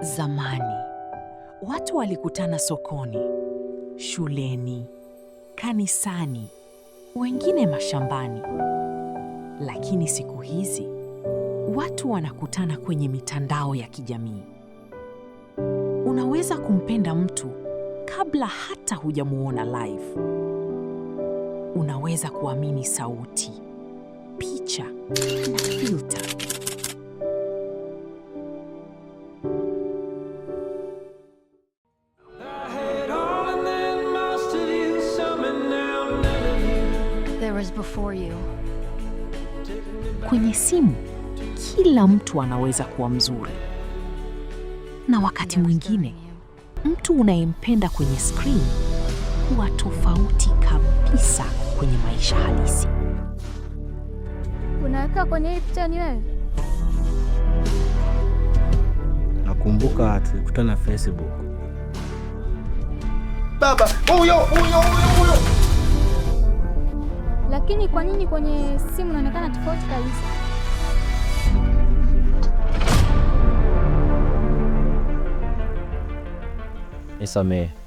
Zamani, watu walikutana sokoni, shuleni, kanisani, wengine mashambani. Lakini siku hizi, watu wanakutana kwenye mitandao ya kijamii. Unaweza kumpenda mtu kabla hata hujamuona live. Unaweza kuamini sauti, picha na filter. There was before you. Kwenye simu, kila mtu anaweza kuwa mzuri. Na wakati mwingine, mtu unayempenda kwenye screen huwa tofauti kabisa kwenye maisha halisi. Unaweka kwenye hii picha ni wewe? Nakumbuka tulikutana Facebook. Baba, huyo. Lakini kwa nini kwenye simu inaonekana tofauti kabisa? Nisamehe.